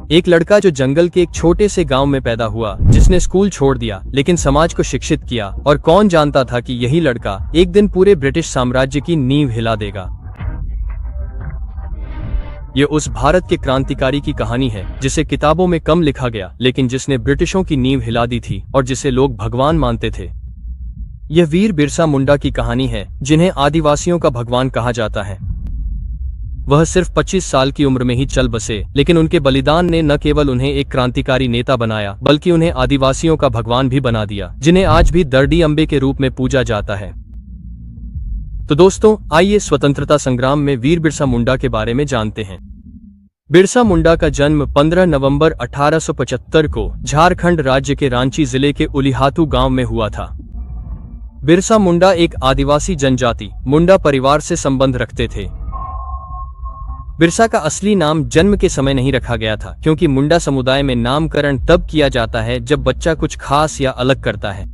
एक लड़का जो जंगल के एक छोटे से गांव में पैदा हुआ, जिसने स्कूल छोड़ दिया लेकिन समाज को शिक्षित किया, और कौन जानता था कि यही लड़का एक दिन पूरे ब्रिटिश साम्राज्य की नींव हिला देगा। ये उस भारत के क्रांतिकारी की कहानी है जिसे किताबों में कम लिखा गया, लेकिन जिसने ब्रिटिशों की नींव हिला दी थी और जिसे लोग भगवान मानते थे। यह वीर बिरसा मुंडा की कहानी है, जिन्हें आदिवासियों का भगवान कहा जाता है। वह सिर्फ 25 साल की उम्र में ही चल बसे, लेकिन उनके बलिदान ने न केवल उन्हें एक क्रांतिकारी नेता बनाया, बल्कि उन्हें आदिवासियों का भगवान भी बना दिया, जिन्हें आज भी दर्डी अंबे के रूप में पूजा जाता है। तो दोस्तों, आइए स्वतंत्रता संग्राम में वीर बिरसा मुंडा के बारे में जानते हैं। बिरसा मुंडा का जन्म 15 नवंबर 1875 को झारखंड राज्य के रांची जिले के उलिहातू गांव में हुआ था। बिरसा मुंडा एक आदिवासी जनजाति मुंडा परिवार से संबंध रखते थे। बिरसा का असली नाम जन्म के समय नहीं रखा गया था, क्योंकि मुंडा समुदाय में नामकरण तब किया जाता है जब बच्चा कुछ खास या अलग करता है।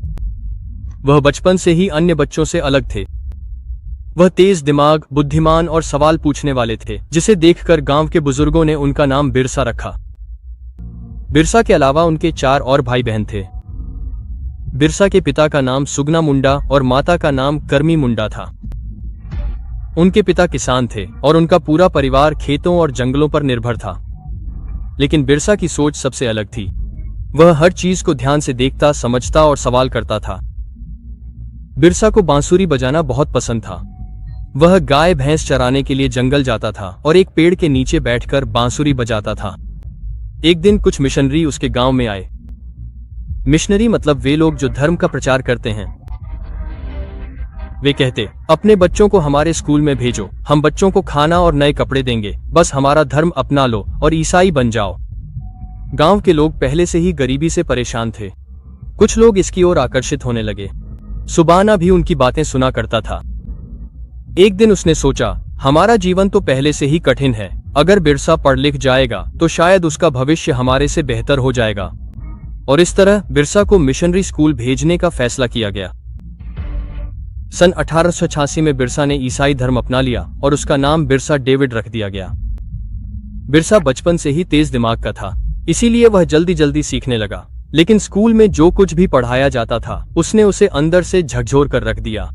वह बचपन से ही अन्य बच्चों से अलग थे। वह तेज दिमाग, बुद्धिमान और सवाल पूछने वाले थे, जिसे देखकर गांव के बुजुर्गों ने उनका नाम बिरसा रखा। बिरसा के अलावा उनके 4 और भाई बहन थे। बिरसा के पिता का नाम सुगना मुंडा और माता का नाम करमी मुंडा था। उनके पिता किसान थे और उनका पूरा परिवार खेतों और जंगलों पर निर्भर था। लेकिन बिरसा की सोच सबसे अलग थी। वह हर चीज को ध्यान से देखता, समझता और सवाल करता था। बिरसा को बांसुरी बजाना बहुत पसंद था। वह गाय भैंस चराने के लिए जंगल जाता था और एक पेड़ के नीचे बैठकर बांसुरी बजाता था। एक दिन कुछ मिशनरी उसके गांव में आए। मिशनरी मतलब वे लोग जो धर्म का प्रचार करते हैं। वे कहते, अपने बच्चों को हमारे स्कूल में भेजो, हम बच्चों को खाना और नए कपड़े देंगे, बस हमारा धर्म अपना लो और ईसाई बन जाओ। गांव के लोग पहले से ही गरीबी से परेशान थे। कुछ लोग इसकी ओर आकर्षित होने लगे। सुबाना भी उनकी बातें सुना करता था। एक दिन उसने सोचा, हमारा जीवन तो पहले से ही कठिन है, अगर बिरसा पढ़ लिख जाएगा तो शायद उसका भविष्य हमारे से बेहतर हो जाएगा। और इस तरह बिरसा को मिशनरी स्कूल भेजने का फैसला किया गया। सन 1886 में बिरसा ने ईसाई धर्म अपना लिया और उसका नाम बिरसा डेविड रख दिया गया। बिरसा बचपन से ही तेज दिमाग का था, इसीलिए वह जल्दी जल्दी सीखने लगा। लेकिन स्कूल में जो कुछ भी पढ़ाया जाता था, उसने उसे अंदर से झकझोर कर रख दिया।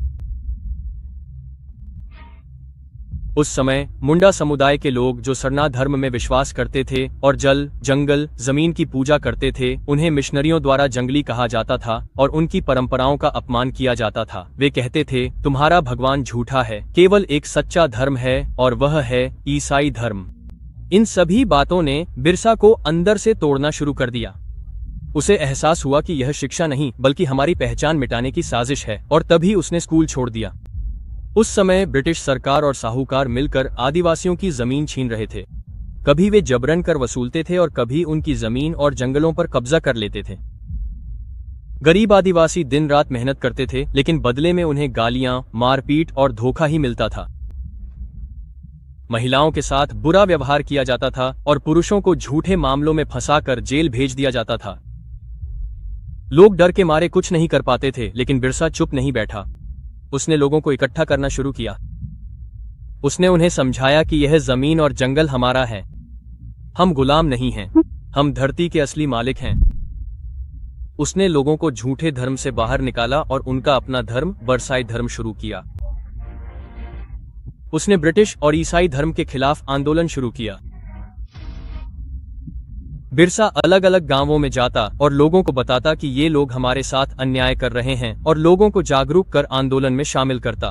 उस समय मुंडा समुदाय के लोग जो सरना धर्म में विश्वास करते थे और जल, जंगल, जमीन की पूजा करते थे, उन्हें मिशनरियों द्वारा जंगली कहा जाता था और उनकी परंपराओं का अपमान किया जाता था। वे कहते थे, तुम्हारा भगवान झूठा है, केवल एक सच्चा धर्म है और वह है ईसाई धर्म। इन सभी बातों ने बिरसा को अंदर से तोड़ना शुरू कर दिया। उसे एहसास हुआ कि यह शिक्षा नहीं बल्कि हमारी पहचान मिटाने की साजिश है, और तभी उसने स्कूल छोड़ दिया। उस समय ब्रिटिश सरकार और साहूकार मिलकर आदिवासियों की जमीन छीन रहे थे। कभी वे जबरन कर वसूलते थे और कभी उनकी जमीन और जंगलों पर कब्जा कर लेते थे। गरीब आदिवासी दिन रात मेहनत करते थे, लेकिन बदले में उन्हें गालियां, मारपीट और धोखा ही मिलता था। महिलाओं के साथ बुरा व्यवहार किया जाता था और पुरुषों को झूठे मामलों में फंसाकर जेल भेज दिया जाता था। लोग डर के मारे कुछ नहीं कर पाते थे, लेकिन बिरसा चुप नहीं बैठा। उसने लोगों को इकट्ठा करना शुरू किया। उसने उन्हें समझाया कि यह जमीन और जंगल हमारा है, हम गुलाम नहीं हैं, हम धरती के असली मालिक हैं। उसने लोगों को झूठे धर्म से बाहर निकाला और उनका अपना धर्म, बरसाई धर्म शुरू किया। उसने ब्रिटिश और ईसाई धर्म के खिलाफ आंदोलन शुरू किया। बिरसा अलग अलग गांवों में जाता और लोगों को बताता कि ये लोग हमारे साथ अन्याय कर रहे हैं, और लोगों को जागरूक कर आंदोलन में शामिल करता।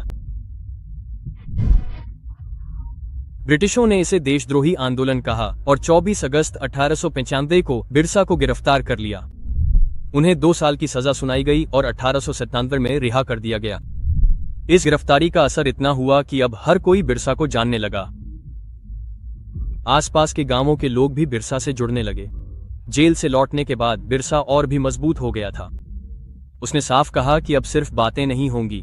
ब्रिटिशों ने इसे देशद्रोही आंदोलन कहा और 24 अगस्त 1895 को बिरसा को गिरफ्तार कर लिया। उन्हें 2 साल की सजा सुनाई गई और 1897 में रिहा कर दिया गया। इस गिरफ्तारी का असर इतना हुआ कि अब हर कोई बिरसा को जानने लगा। आसपास के गांवों के लोग भी बिरसा से जुड़ने लगे। जेल से लौटने के बाद बिरसा और भी मजबूत हो गया था। उसने साफ कहा कि अब सिर्फ बातें नहीं होंगी,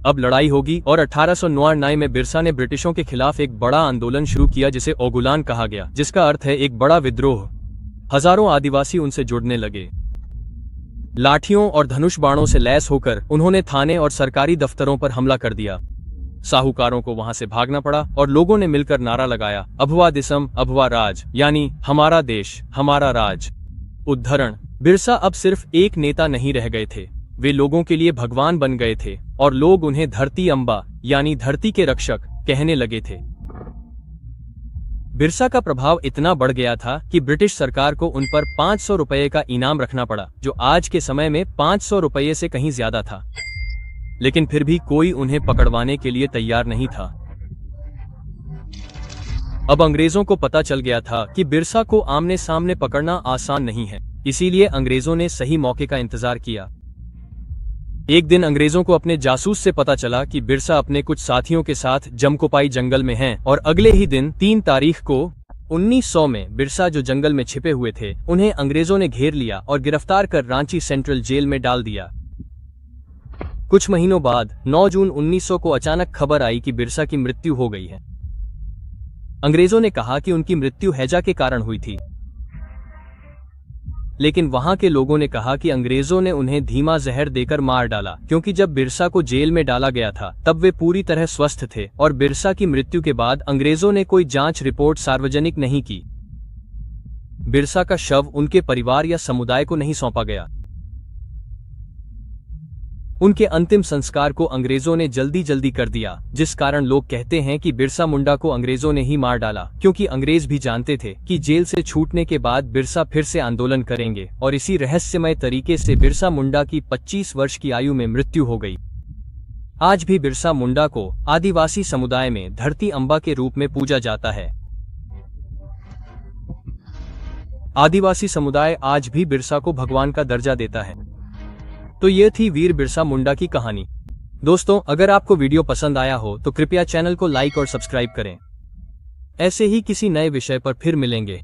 अब लड़ाई होगी, और 1899 में बिरसा ने ब्रिटिशों के खिलाफ एक बड़ा आंदोलन शुरू किया जिसे ओगुलान कहा गया, जिसका अर्थ है एक बड़ा विद्रोह। हजारों आदिवासी उनसे जुड़ने लगे। लाठियों और धनुष बाणों से लैस होकर उन्होंने थाने और सरकारी दफ्तरों पर हमला कर दिया। साहूकारों को वहां से भागना पड़ा और लोगों ने मिलकर नारा लगाया, अभवा दिसम अभवा राज, यानी हमारा देश हमारा राज। उद्धरण, बिरसा अब सिर्फ एक नेता नहीं रह गए थे, वे लोगों के लिए भगवान बन गए थे और लोग उन्हें धरती अम्बा यानी धरती के रक्षक कहने लगे थे। बिरसा का प्रभाव इतना बढ़ गया था कि ब्रिटिश सरकार को उन पर 500 रुपये का इनाम रखना पड़ा, जो आज के समय में 500 रुपये से कहीं ज्यादा था। लेकिन फिर भी कोई उन्हें पकड़वाने के लिए तैयार नहीं था। अब अंग्रेजों को पता चल गया था कि बिरसा को आमने सामने पकड़ना आसान नहीं है, इसीलिए अंग्रेजों ने सही मौके का इंतजार किया। एक दिन अंग्रेजों को अपने जासूस से पता चला कि बिरसा अपने कुछ साथियों के साथ जमकोपाई जंगल में हैं और अगले ही दिन 3 तारीख को 1900 में बिरसा जो जंगल में छिपे हुए थे उन्हें अंग्रेजों ने घेर लिया और गिरफ्तार कर रांची सेंट्रल जेल में डाल दिया। कुछ महीनों बाद 9 जून 1900 को अचानक खबर आई कि बिरसा की मृत्यु हो गई है। अंग्रेजों ने कहा कि उनकी मृत्यु हैजा के कारण हुई थी, लेकिन वहां के लोगों ने कहा कि अंग्रेजों ने उन्हें धीमा जहर देकर मार डाला, क्योंकि जब बिरसा को जेल में डाला गया था तब वे पूरी तरह स्वस्थ थे और बिरसा की मृत्यु के बाद अंग्रेजों ने कोई जांच रिपोर्ट सार्वजनिक नहीं की। बिरसा का शव उनके परिवार या समुदाय को नहीं सौंपा गया। उनके अंतिम संस्कार को अंग्रेजों ने जल्दी जल्दी कर दिया, जिस कारण लोग कहते हैं कि बिरसा मुंडा को अंग्रेजों ने ही मार डाला, क्योंकि अंग्रेज भी जानते थे कि जेल से छूटने के बाद बिरसा फिर से आंदोलन करेंगे और इसी रहस्यमय तरीके से बिरसा मुंडा की 25 वर्ष की आयु में मृत्यु हो गई। आज भी बिरसा मुंडा को आदिवासी समुदाय में धरती अम्बा के रूप में पूजा जाता है। आदिवासी समुदाय आज भी बिरसा को भगवान का दर्जा देता है। तो ये थी वीर बिरसा मुंडा की कहानी। दोस्तों, अगर आपको वीडियो पसंद आया हो तो कृपया चैनल को लाइक और सब्सक्राइब करें। ऐसे ही किसी नए विषय पर फिर मिलेंगे।